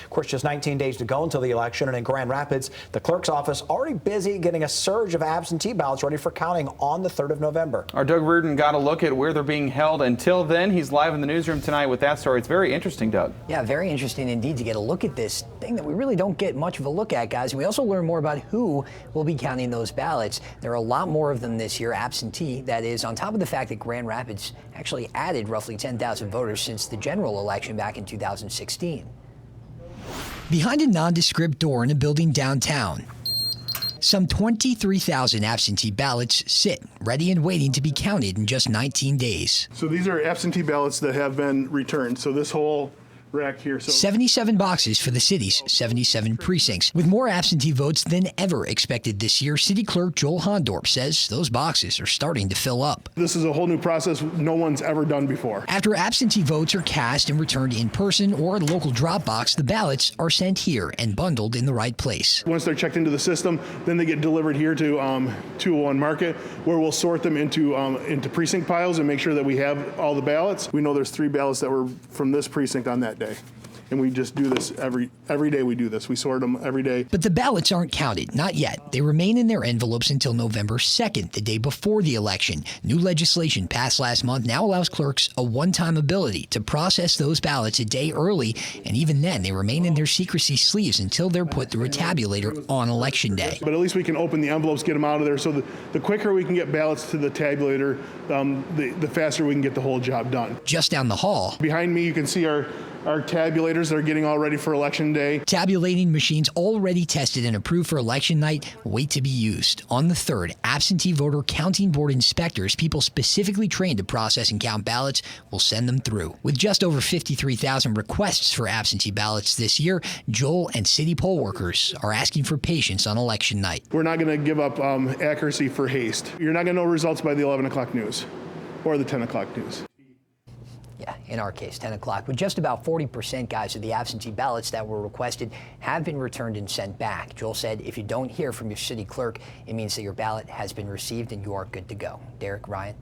Of course, just 19 days to go until the election, and in Grand Rapids, the clerk's office already busy getting a surge of absentee ballots ready for counting on the 3rd of November. Our Doug Reardon got a look at where they're being held. Until then, he's live in the newsroom tonight with that story. It's very interesting, Doug. Yeah, very interesting indeed to get a look at this thing that we really don't get much of a look at, guys. And we also learn more about who will be counting those ballots. There are a lot more of them this year, absentee, that is, on top of the fact that Grand Rapids actually added roughly 10,000 voters since the general election back in 2016. Behind a nondescript door in a building downtown, some 23,000 absentee ballots sit ready and waiting to be counted in just 19 days. So these are absentee ballots that have been returned. So this whole rack here. 77 boxes for the city's 77 precincts. With more absentee votes than ever expected this year, City Clerk Joel Hondorp says those boxes are starting to fill up. This is a whole new process no one's ever done before. After absentee votes are cast and returned in person or at a local drop box, the ballots are sent here and bundled in the right place. Once they're checked into the system, then they get delivered here to 201 Market, where we'll sort them into precinct piles and make sure that we have all the ballots. We know there's 3 ballots that were from this precinct on that day. And we just do this every day we do this. We sort them every day. But the ballots aren't counted, not yet. They remain in their envelopes until November 2nd, the day before the election. New legislation passed last month now allows clerks a one-time ability to process those ballots a day early, and even then they remain in their secrecy sleeves until they're put through a tabulator on election day. But at least we can open the envelopes, get them out of there, so the quicker we can get ballots to the tabulator, the faster we can get the whole job done. Just down the hall, behind me you can see our tabulators that are getting all ready for election day. Tabulating machines already tested and approved for election night wait to be used. On the 3rd, absentee voter counting board inspectors, people specifically trained to process and count ballots, will send them through. With just over 53,000 requests for absentee ballots this year, Joel and city poll workers are asking for patience on election night. We're not going to give up accuracy for haste. You're not going to know results by the 11 o'clock news or the 10 o'clock news. Yeah, in our case, 10 o'clock. With just about 40%, guys, of the absentee ballots that were requested have been returned and sent back. Joel said if you don't hear from your city clerk, it means that your ballot has been received and you are good to go. Derek, Ryan.